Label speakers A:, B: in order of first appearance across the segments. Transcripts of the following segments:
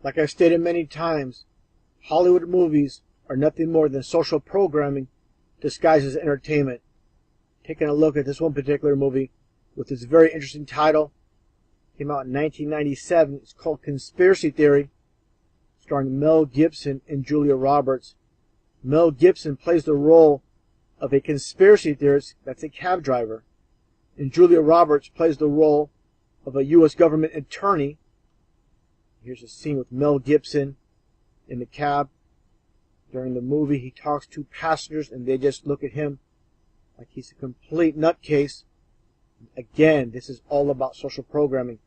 A: Like I've stated many times, Hollywood movies are nothing more than social programming disguised as entertainment. Taking a look at this one particular movie with this very interesting title. Came out in 1997. It's called Conspiracy Theory, starring Mel Gibson and Julia Roberts. Mel Gibson plays the role of a conspiracy theorist that's a cab driver, and Julia Roberts plays the role of a U.S. government attorney. Here's a scene with Mel Gibson in the cab. During the movie, he talks to passengers, and they just look at him like he's a complete nutcase. Again, this is all about social programming.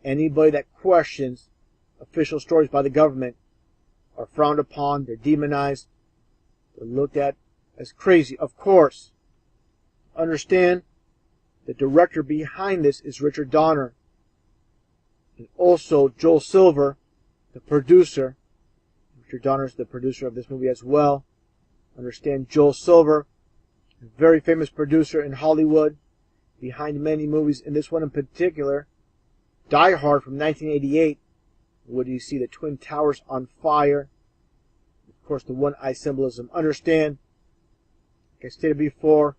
A: Anybody that questions official stories by the government are frowned upon, they're demonized, they're looked at as crazy. Of course, understand the director behind this is Richard Donner, and also Joel Silver, the producer. Richard Donner is the producer of this movie as well. Understand Joel Silver, a very famous producer in Hollywood, behind many movies, and this one in particular, Die Hard from 1988. What do you see? The Twin Towers on fire. Of course, the one-eye symbolism. Understand, like I stated before,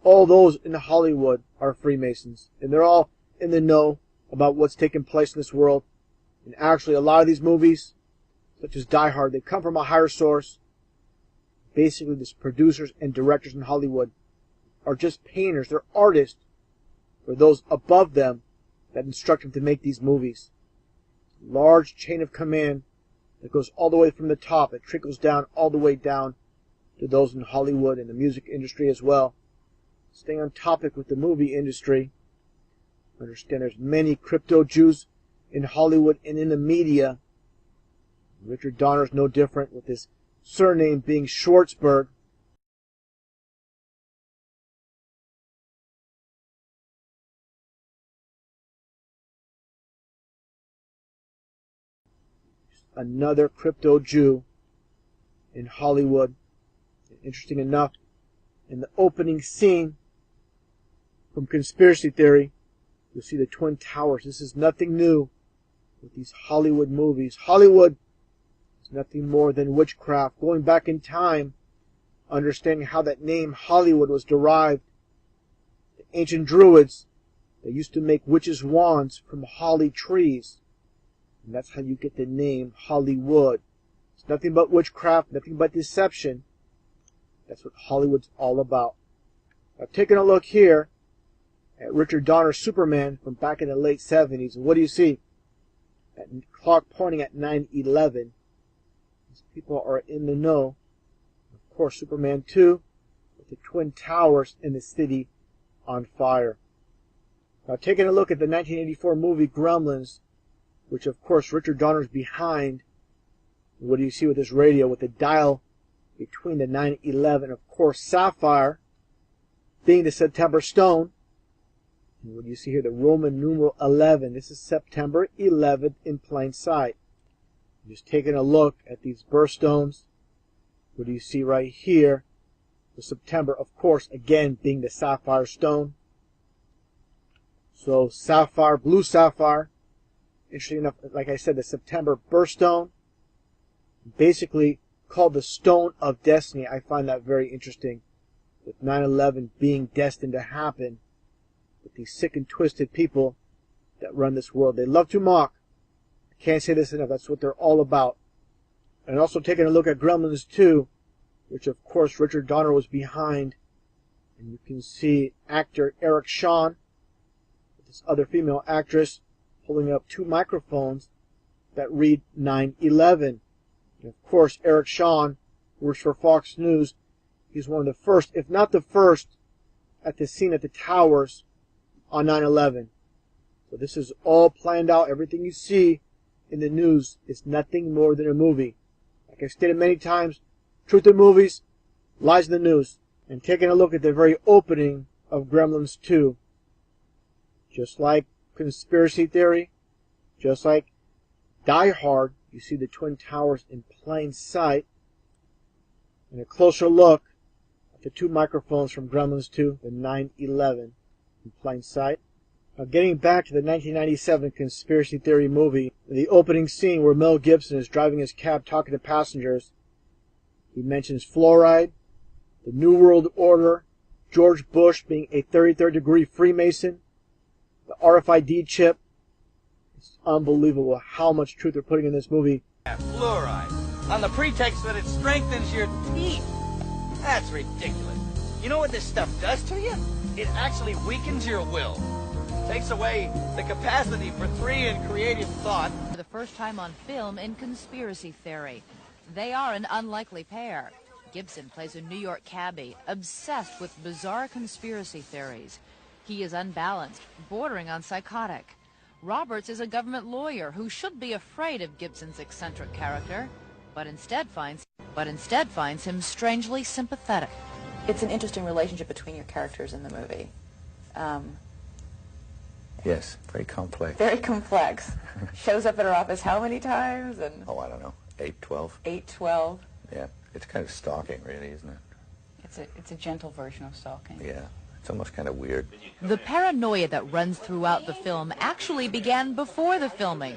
A: all those in Hollywood are Freemasons, and they're all in the know about what's taking place in this world. And actually, a lot of these movies, such as Die Hard, they come from a higher source. Basically, these producers and directors in Hollywood are just painters. They're artists for those above them that instruct them to make these movies. Large chain of command that goes all the way from the top. It trickles down all the way down to those in Hollywood and the music industry as well. Staying on topic with the movie industry, understand there's many crypto Jews in Hollywood and in the media. Richard Donner is no different, with his surname being Schwartzberg. Another crypto Jew in Hollywood. Interesting enough, in the opening scene from Conspiracy Theory, you'll see the Twin Towers. This is nothing new with these Hollywood movies. Hollywood is nothing more than witchcraft. Going back in time, understanding how that name Hollywood was derived. The ancient Druids, they used to make witches' wands from holly trees. And that's how you get the name Hollywood. It's nothing but witchcraft, nothing but deception. That's what Hollywood's all about. Now, taking a look here at Richard Donner's Superman from back in the late 70s. And what do you see? That clock pointing at 9/11. These people are in the know. Of course, Superman 2 with the Twin Towers in the city on fire. Now, taking a look at the 1984 movie Gremlins, which of course Richard Donner's behind. What do you see with this radio with the dial between the 9/11, of course Sapphire being the September stone. And what do you see here? The Roman numeral 11. This is September 11th in plain sight. Just taking a look at these birthstones. What do you see right here? The September, of course, again being the sapphire stone. So sapphire, blue sapphire. Interesting enough, like I said, the September birthstone, basically called the Stone of Destiny. I find that very interesting, with 9/11 being destined to happen, with these sick and twisted people that run this world. They love to mock. I can't say this enough. That's what they're all about. And also taking a look at Gremlins 2, which of course Richard Donner was behind. And you can see actor Eric Shawn, with this other female actress, holding up two microphones that read 9/11. And of course, Eric Shawn works for Fox News. He's one of the first, if not the first, at the scene at the towers on 9/11. So this is all planned out. Everything you see in the news is nothing more than a movie. Like I've stated many times, truth in movies, lies in the news. And taking a look at the very opening of Gremlins 2, just like Conspiracy Theory, just like Die Hard, you see the Twin Towers in plain sight. And a closer look at the two microphones from Gremlins 2, the 9/11 in plain sight. Now, getting back to the 1997 conspiracy theory movie, the opening scene where Mel Gibson is driving his cab talking to passengers, he mentions fluoride, the New World Order, George Bush being a 33rd degree Freemason, the RFID chip. It's unbelievable how much truth they're putting in this movie.
B: Fluoride, on the pretext that it strengthens your teeth. That's ridiculous. You know what this stuff does to you? It actually weakens your will. Takes away the capacity for free and creative thought.
C: For the first time on film in conspiracy theory. They are an unlikely pair. Gibson plays a New York cabbie, obsessed with bizarre conspiracy theories. He is unbalanced, bordering on psychotic. Roberts is a government lawyer who should be afraid of Gibson's eccentric character, but instead finds him strangely sympathetic.
D: It's an interesting relationship between your characters in the movie.
E: Yes, very complex.
D: Very complex. Shows up at her office how many times? And
E: oh, I don't know, 8, 12.
D: 8, 12.
E: Yeah, it's kind of stalking, really, isn't it?
D: It's a gentle version of stalking.
E: Yeah, it's almost kind of weird.
C: The paranoia that runs throughout the film actually began before the filming.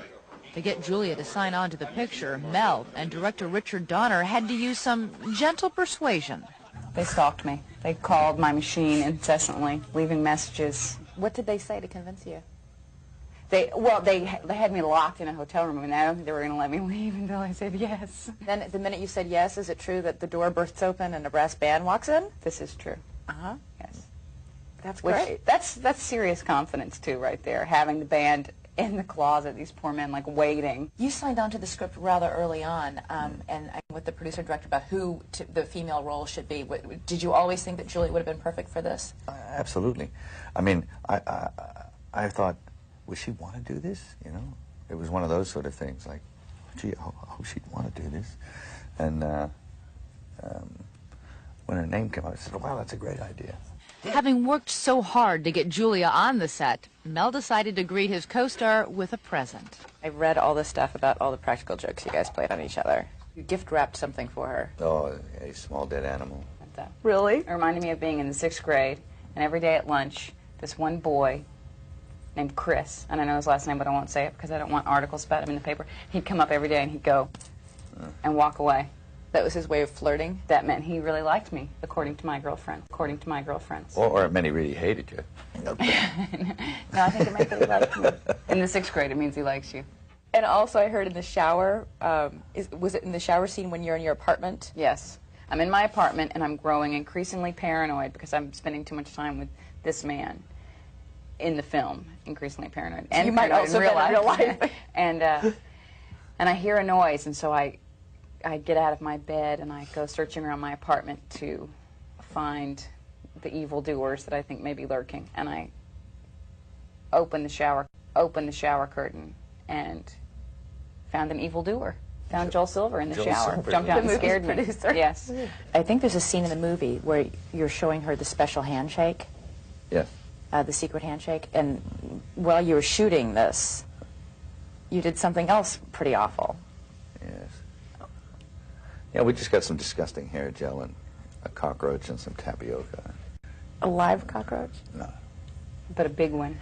C: To get Julia to sign on to the picture, Mel and director Richard Donner had to use some gentle persuasion.
F: They stalked me. They called my machine incessantly, leaving messages.
D: What did they say to convince you?
F: They had me locked in a hotel room, and I don't think they were going to let me leave until I said yes.
D: Then the minute you said yes, is it true that the door bursts open and a brass band walks in?
F: This is true.
D: Uh-huh.
F: Yes.
D: That's great.
F: That's serious confidence, too, right there, having the band in the closet, these poor men, like, waiting.
D: You signed on to the script rather early on, and with the producer-director about who the female role should be. Did you always think that Julia would have been perfect for this?
E: Absolutely. I mean, I thought, would she want to do this? You know, it was one of those sort of things, like, gee, I hope she'd want to do this. And when her name came out, I said, wow, that's a great idea.
C: Having worked so hard to get Julia on the set, Mel decided to greet his co-star with a present.
D: I read all this stuff about all the practical jokes you guys played on each other. You gift-wrapped something for her.
E: Oh, a small dead animal.
D: Really?
F: It reminded me of being in the 6th grade, and every day at lunch, this one boy named Chris, and I know his last name, but I won't say it because I don't want articles about him in the paper. He'd come up every day and he'd go and walk away.
D: That was his way of flirting?
F: That meant he really liked me, according to my girlfriend. According to my girlfriends.
E: Or it meant he really hated you.
F: No, I think it meant that he liked me. In the 6th grade, it means he likes you.
D: And also I heard in the shower, was it in the shower scene when you're in your apartment?
F: Yes. I'm in my apartment, and I'm growing increasingly paranoid because I'm spending too much time with this man in the film, increasingly paranoid. And
D: you might also be in real life.
F: and I hear a noise, and so I get out of my bed, and I go searching around my apartment to find the evildoers that I think may be lurking. And I open the shower curtain, and found an evildoer. Found Joel Silver in the shower. Jumped out and scared me.
D: Producer.
F: Yes.
D: I think there's a scene in the movie where you're showing her the special handshake.
E: Yes.
D: The secret handshake. And while you were shooting this, you did something else pretty awful.
E: Yes. Yeah, we just got some disgusting hair gel and a cockroach and some tapioca.
D: A live cockroach?
E: No.
F: But a big one.